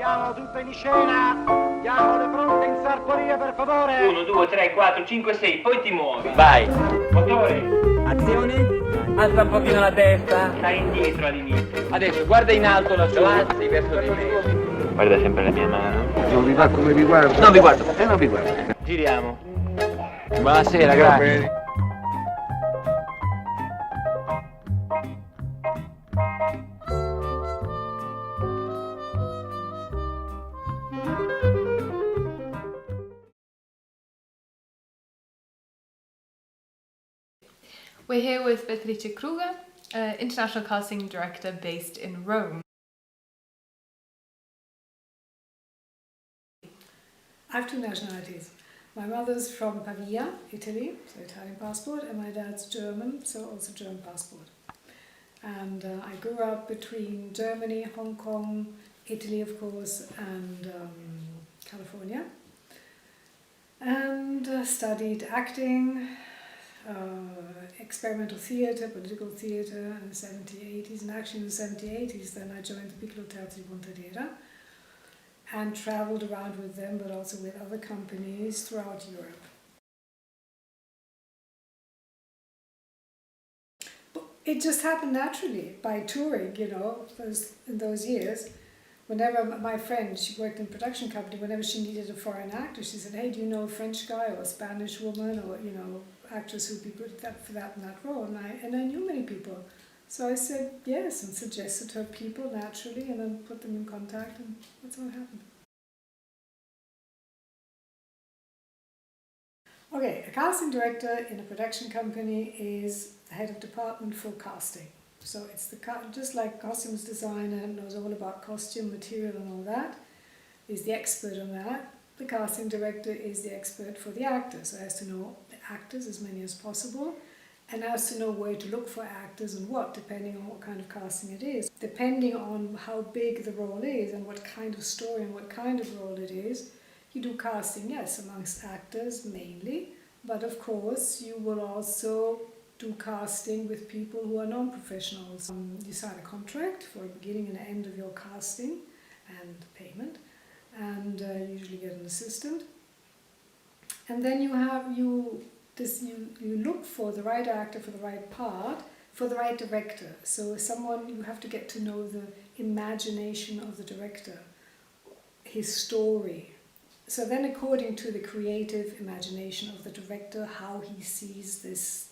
Mettiamo tutto in scena. Diamo le pronte in sartoria, per favore. 1, 2, 3, 4, 5, 6, poi ti muovi. Vai. Motore. Azione. Alza un pochino la testa. Stai indietro all'inizio. Adesso guarda in alto la avanzi verso di me. Guarda sempre la mia mano. Non vi va come vi guardo? Non vi guardo. Non vi guardo. Giriamo. Buonasera, grazie. We're here with Beatrice Kruger, international casting director based in Rome. I have two nationalities. My mother's from Pavia, Italy, so Italian passport, and my dad's German, so also German passport. And I grew up between Germany, Hong Kong, Italy of course, and California. And studied acting, experimental theatre, political theatre in the 70s, 80s, and actually in the 70s, 80s then I joined the Piccolo Teatro di Pontedera and travelled around with them, but also with other companies throughout Europe. But it just happened naturally by touring, you know, in those years. Whenever my friend, she worked in a production company, whenever she needed a foreign actor, she said, hey, do you know a French guy or a Spanish woman or, you know, actress who'd be good for that in that role? And I knew many people. So I said yes and suggested her people naturally and then put them in contact, and that's what happened. Okay, a casting director in a production company is the head of department for casting. So it's just like costumes designer knows all about costume, material and all that, is the expert on that. The casting director is the expert for the actors, so has to know the actors, as many as possible, and has to know where to look for actors and what, depending on what kind of casting it is. Depending on how big the role is and what kind of story and what kind of role it is, you do casting, yes, amongst actors mainly, but of course you will also do casting with people who are non-professionals. You sign a contract for a beginning and end of your casting and payment, and usually get an assistant. And then you look for the right actor for the right part, for the right director. So you have to get to know the imagination of the director, his story. So then according to the creative imagination of the director, how he sees this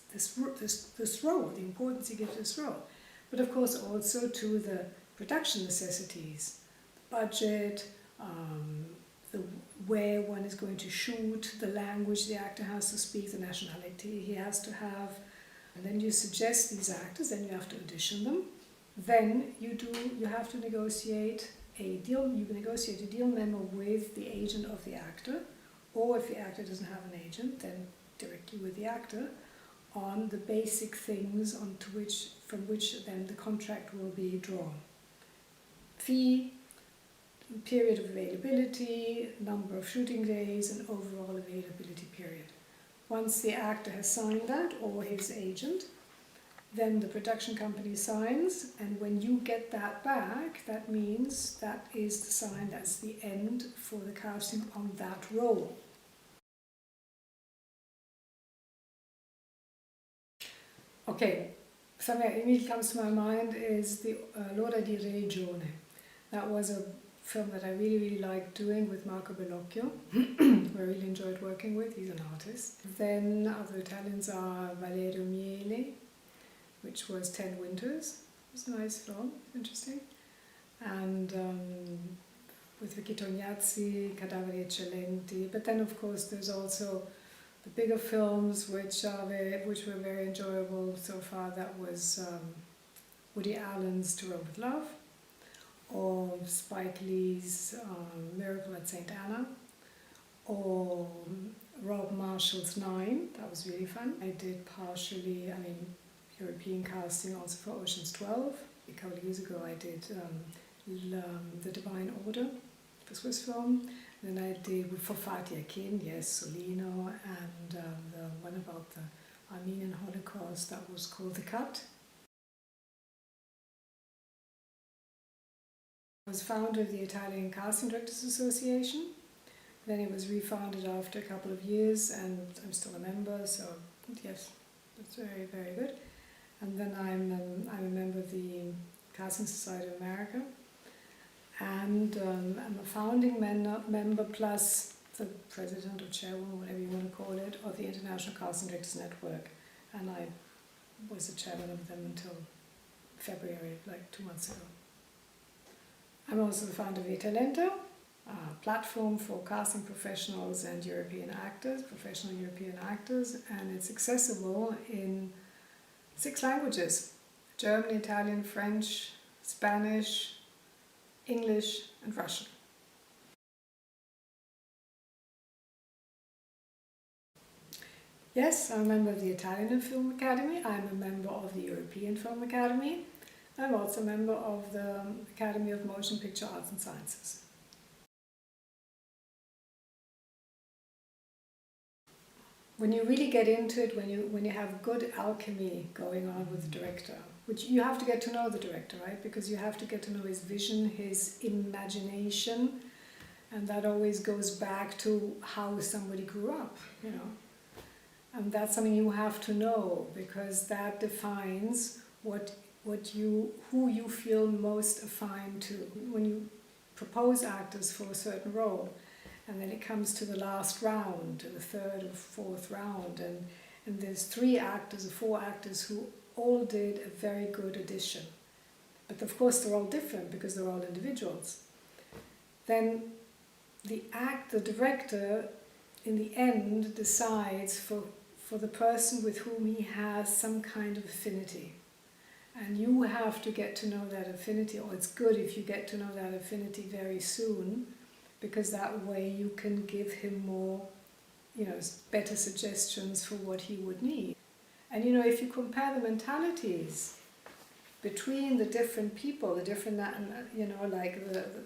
role, the importance he gives this role. But of course also to the production necessities, the budget, where one is going to shoot, the language the actor has to speak, the nationality he has to have. And then you suggest these actors, then you have to audition them. Then you have to negotiate a deal memo with the agent of the actor, or if the actor doesn't have an agent, then directly with the actor, on the basic things from which then the contract will be drawn. Fee, period of availability, number of shooting days, and overall availability period. Once the actor has signed that, or his agent, then the production company signs, and when you get that back, that means that is the sign, that's the end for the casting on that role. Okay, something that immediately comes to my mind is the L'ora di Regione. That was a film that I really liked doing with Marco Bellocchio, who I really enjoyed working with. He's an artist. Then other Italians are Valerio Miele, which was 10 Winters. It was a nice film, interesting. And with Vicky Tognazzi, Cadaveri Eccellenti. But then of course there's also the bigger films which were very enjoyable so far. That was Woody Allen's To Rome with Love, or Spike Lee's Miracle at St. Anna, or Rob Marshall's 9. That was really fun. I did partially, European casting also for Ocean's 12. A couple of years ago I did The Divine Order, the Swiss film. Then I did for Fatih Akin, yes, Solino, and the one about the Armenian Holocaust, that was called The Cut. I was founder of the Italian Casting Directors Association. Then it was refounded after a couple of years, and I'm still a member, so yes, it's very, very good. And then I'm a member of the Casting Society of America, and I'm a founding member plus the president or chairwoman, whatever you want to call it, of the International Casting Directors Network, and I was the chairman of them until February, like 2 months ago. I'm also the founder of Talento, a platform for casting professionals and European actors, professional European actors, and it's accessible in 6 languages: German, Italian, French, Spanish, English, and Russian. Yes, I'm a member of the Italian Film Academy, I'm a member of the European Film Academy, I'm also a member of the Academy of Motion Picture Arts and Sciences. When you really get into it, when you have good alchemy going on with the director, which you have to get to know the director, right? Because you have to get to know his vision, his imagination, and that always goes back to how somebody grew up, you know. And that's something you have to know, because that defines who you feel most affine to. When you propose actors for a certain role, and then it comes to the last round, to the 3rd or 4th round, and there's 3 actors or 4 actors who all did a very good audition. But of course they're all different because they're all individuals. Then the director in the end decides for the person with whom he has some kind of affinity. And you have to get to know that affinity, or it's good if you get to know that affinity very soon, because that way you can give him more, better suggestions for what he would need. And if you compare the mentalities between the different people, the different, like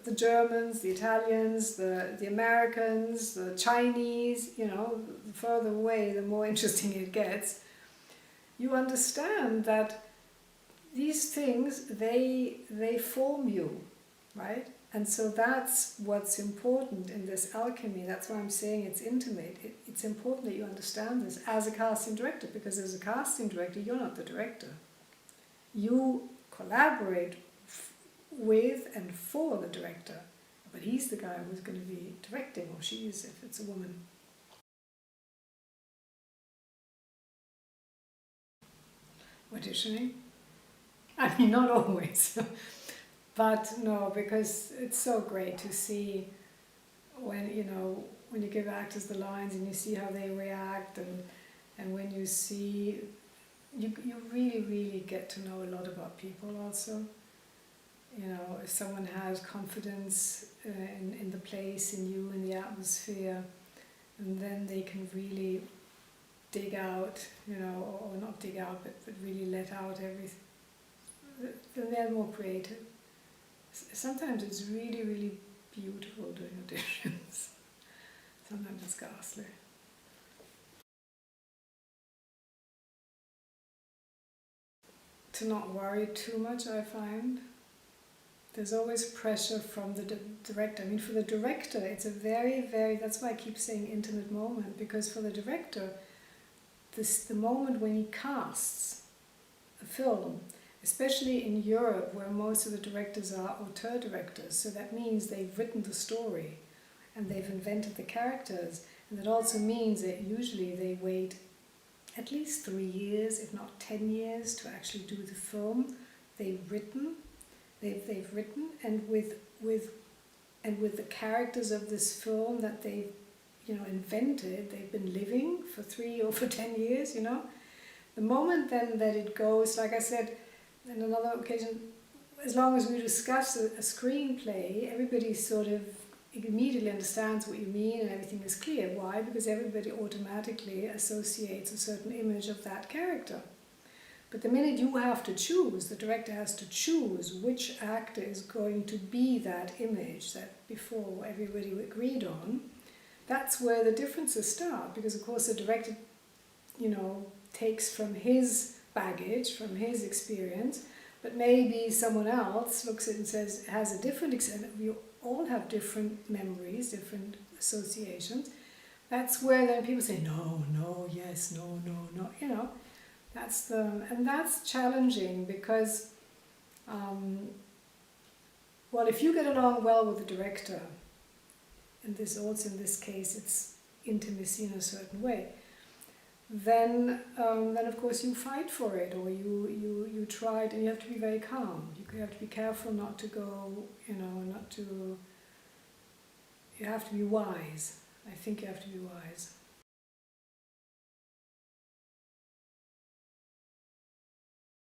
the Germans, the Italians, the Americans, the Chinese, the further away, the more interesting it gets, you understand that these things, they form you, right? And so that's what's important in this alchemy. That's why I'm saying it's intimate. It's important that you understand this as a casting director, because as a casting director, you're not the director. You collaborate with and for the director, but he's the guy who's going to be directing, or she is if it's a woman. Auditioning? I mean, not always. But no, because it's so great to see when you give actors the lines and you see how they react, and when you see, you really, really get to know a lot about people also. If someone has confidence in the place, in you, in the atmosphere, and then they can really dig out, or not dig out, but really let out everything, then they're more creative. Sometimes it's really, really beautiful doing auditions. Sometimes it's ghastly. To not worry too much, I find. There's always pressure from the director. I mean, for the director, it's a very, very, that's why I keep saying intimate moment, because for the director, the moment when he casts a film, especially in Europe, where most of the directors are auteur directors, so that means they've written the story and they've invented the characters, and that also means that usually they wait at least 3 years, if not 10 years, to actually do the film. They've written, and with the characters of this film that they've invented, they've been living for 3 or for 10 years. The moment then that it goes, like I said, on another occasion, as long as we discuss a screenplay, everybody sort of immediately understands what you mean and everything is clear. Why? Because everybody automatically associates a certain image of that character. But the minute you have to choose, the director has to choose which actor is going to be that image that before everybody agreed on, that's where the differences start. Because of course the director, takes from his baggage, from his experience, but maybe someone else looks at it and says, has a different experience. We all have different memories, different associations. That's where then people say, no, no, yes, no, no, no, you know. And that's challenging because, well, if you get along well with the director, and this also in this case it's intimacy in a certain way, then of course you fight for it, or you try it, and you have to be very calm. You have to be careful not to go, you know, you have to be wise. I think you have to be wise.